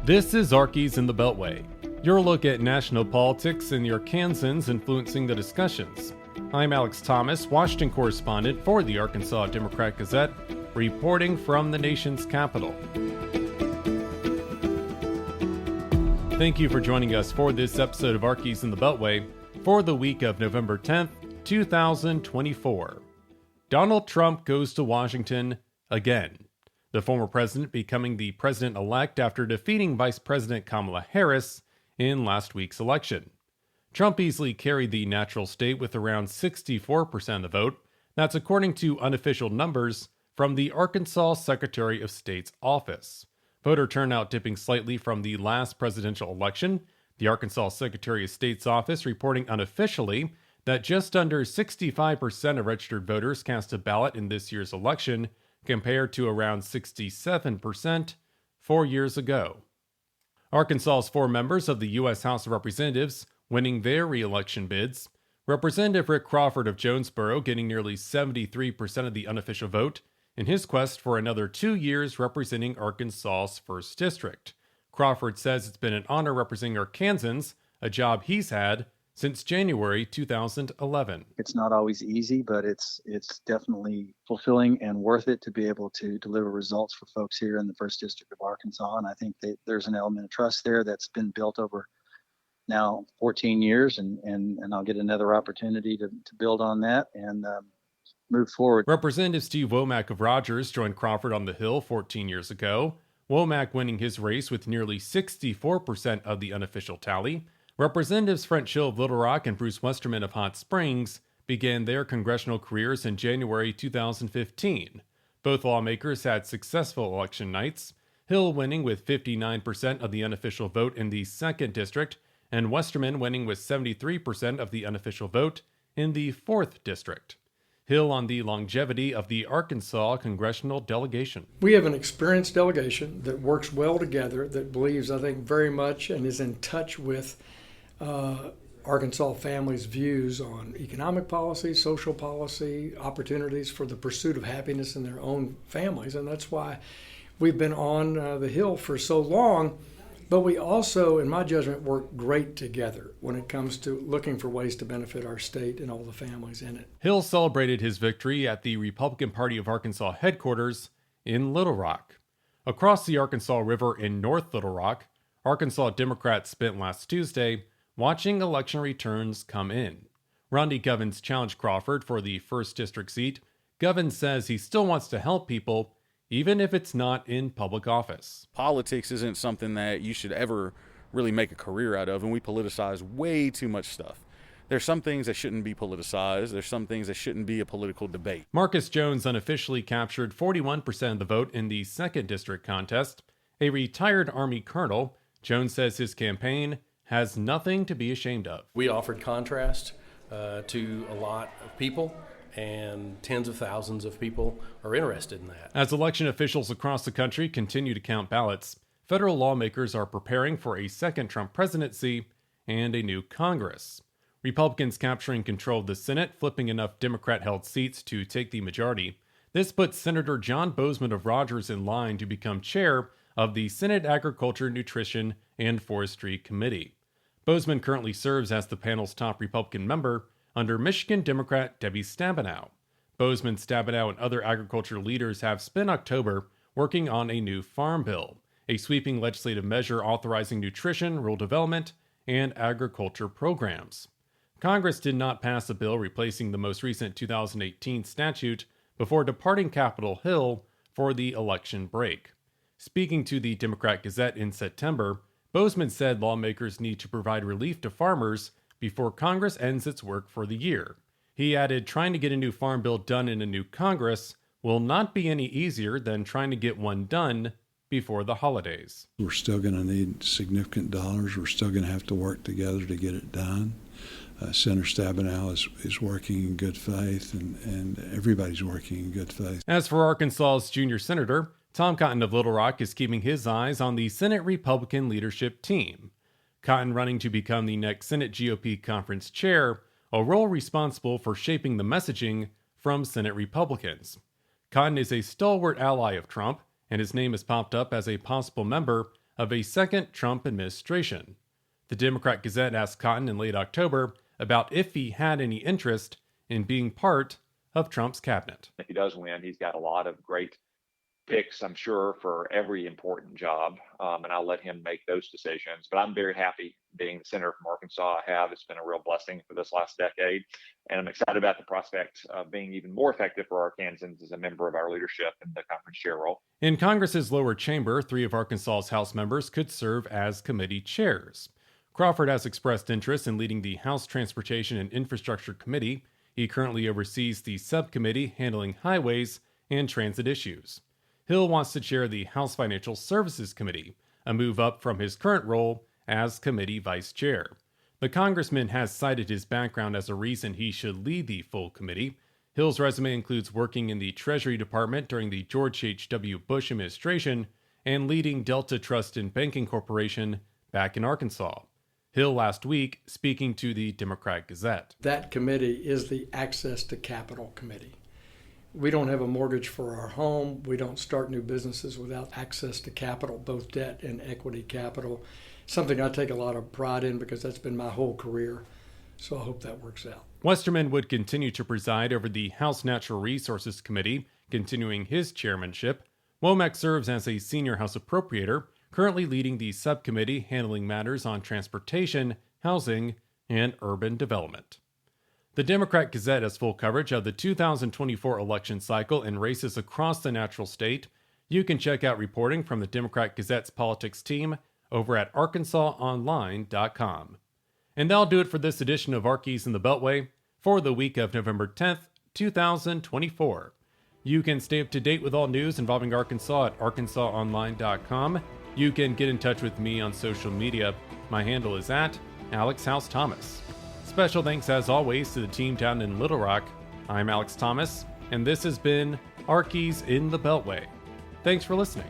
This is Arkies in the Beltway, your look at national politics and the Arkansans influencing the discussions. I'm Alex Thomas, Washington correspondent for the Arkansas Democrat-Gazette, reporting from the nation's capital. Thank you for joining us for this episode of Arkies in the Beltway for the week of November 10th, 2024. Donald Trump goes to Washington again. The former president becoming the president-elect after defeating Vice President Kamala Harris in last week's election. Trump easily carried the natural state with around 64% of the vote. That's according to unofficial numbers from the Arkansas Secretary of State's office. Voter turnout dipping slightly from the last presidential election. The Arkansas Secretary of State's office reporting unofficially that just under 65% of registered voters cast a ballot in this year's election, compared to around 67% 4 years ago. Arkansas's 4 members of the U.S. House of Representatives winning their re-election bids. Representative Rick Crawford of Jonesboro getting nearly 73% of the unofficial vote in his quest for another 2 years representing Arkansas's 1st District. Crawford says it's been an honor representing Arkansans, a job he's had since January 2011. It's not always easy, but it's definitely fulfilling and worth it to be able to deliver results for folks here in the 1st District of Arkansas. And I think that there's an element of trust there that's been built over now 14 years, and I'll get another opportunity to build on that and move forward. Representative Steve Womack of Rogers joined Crawford on the Hill 14 years ago. Womack winning his race with nearly 64% of the unofficial tally. Representatives French Hill of Little Rock and Bruce Westerman of Hot Springs began their congressional careers in January 2015. Both lawmakers had successful election nights, Hill winning with 59% of the unofficial vote in the 2nd District, and Westerman winning with 73% of the unofficial vote in the 4th District. Hill on the longevity of the Arkansas congressional delegation. We have an experienced delegation that works well together, that believes, I think, very much and is in touch with Arkansas families' views on economic policy, social policy, opportunities for the pursuit of happiness in their own families. And that's why we've been on the Hill for so long. But we also, in my judgment, work great together when it comes to looking for ways to benefit our state and all the families in it. Hill celebrated his victory at the Republican Party of Arkansas headquarters in Little Rock. Across the Arkansas River in North Little Rock, Arkansas Democrats spent last Tuesday watching election returns come in. Rondy Govins challenged Crawford for the 1st District seat. Govins says he still wants to help people, even if it's not in public office. Politics isn't something that you should ever really make a career out of, and we politicize way too much stuff. There's some things that shouldn't be politicized. There's some things that shouldn't be a political debate. Marcus Jones unofficially captured 41% of the vote in the 2nd District contest. A retired Army colonel, Jones says his campaign has nothing to be ashamed of. We offered contrast to a lot of people, and tens of thousands of people are interested in that. As election officials across the country continue to count ballots, federal lawmakers are preparing for a second Trump presidency and a new Congress. Republicans capturing control of the Senate, flipping enough Democrat-held seats to take the majority. This puts Senator John Boozman of Rogers in line to become chair of the Senate Agriculture, Nutrition, and Forestry Committee. Boozman currently serves as the panel's top Republican member under Michigan Democrat Debbie Stabenow. Boozman, Stabenow, and other agriculture leaders have spent October working on a new farm bill, a sweeping legislative measure authorizing nutrition, rural development, and agriculture programs. Congress did not pass a bill replacing the most recent 2018 statute before departing Capitol Hill for the election break. Speaking to the Democrat-Gazette in September, Boozman said lawmakers need to provide relief to farmers before Congress ends its work for the year. He added, trying to get a new farm bill done in a new Congress will not be any easier than trying to get one done before the holidays. We're still going to need significant dollars. We're still going to have to work together to get it done. Senator Stabenow is working in good faith, and everybody's working in good faith. As for Arkansas's junior senator, Tom Cotton of Little Rock is keeping his eyes on the Senate Republican leadership team. Cotton running to become the next Senate GOP conference chair, a role responsible for shaping the messaging from Senate Republicans. Cotton is a stalwart ally of Trump, and his name has popped up as a possible member of a second Trump administration. The Democrat-Gazette asked Cotton in late October about if he had any interest in being part of Trump's cabinet. If he does win, he's got a lot of great picks, I'm sure, for every important job, and I'll let him make those decisions. But I'm very happy being the senator from Arkansas I have. It's been a real blessing for this last decade, and I'm excited about the prospect of being even more effective for Arkansans as a member of our leadership in the conference chair role. In Congress's lower chamber, 3 of Arkansas's House members could serve as committee chairs. Crawford has expressed interest in leading the House Transportation and Infrastructure Committee. He currently oversees the subcommittee handling highways and transit issues. Hill wants to chair the House Financial Services Committee, a move up from his current role as committee vice chair. The congressman has cited his background as a reason he should lead the full committee. Hill's resume includes working in the Treasury Department during the George H.W. Bush administration and leading Delta Trust and Banking Corporation back in Arkansas. Hill last week speaking to the Democrat-Gazette. That committee is the Access to Capital Committee. We don't have a mortgage for our home. We don't start new businesses without access to capital, both debt and equity capital. Something I take a lot of pride in because that's been my whole career. So I hope that works out. Westerman would continue to preside over the House Natural Resources Committee, continuing his chairmanship. Womack serves as a senior House appropriator, currently leading the subcommittee handling matters on transportation, housing, and urban development. The Democrat-Gazette has full coverage of the 2024 election cycle and races across the natural state. You can check out reporting from the Democrat-Gazette's politics team over at arkansasonline.com. And that'll do it for this edition of Arkies in the Beltway for the week of November 10th, 2024. You can stay up to date with all news involving Arkansas at arkansasonline.com. You can get in touch with me on social media. My handle is at Alex House Thomas. Special thanks, as always, to the team down in Little Rock. I'm Alex Thomas, and this has been Arkies in the Beltway. Thanks for listening.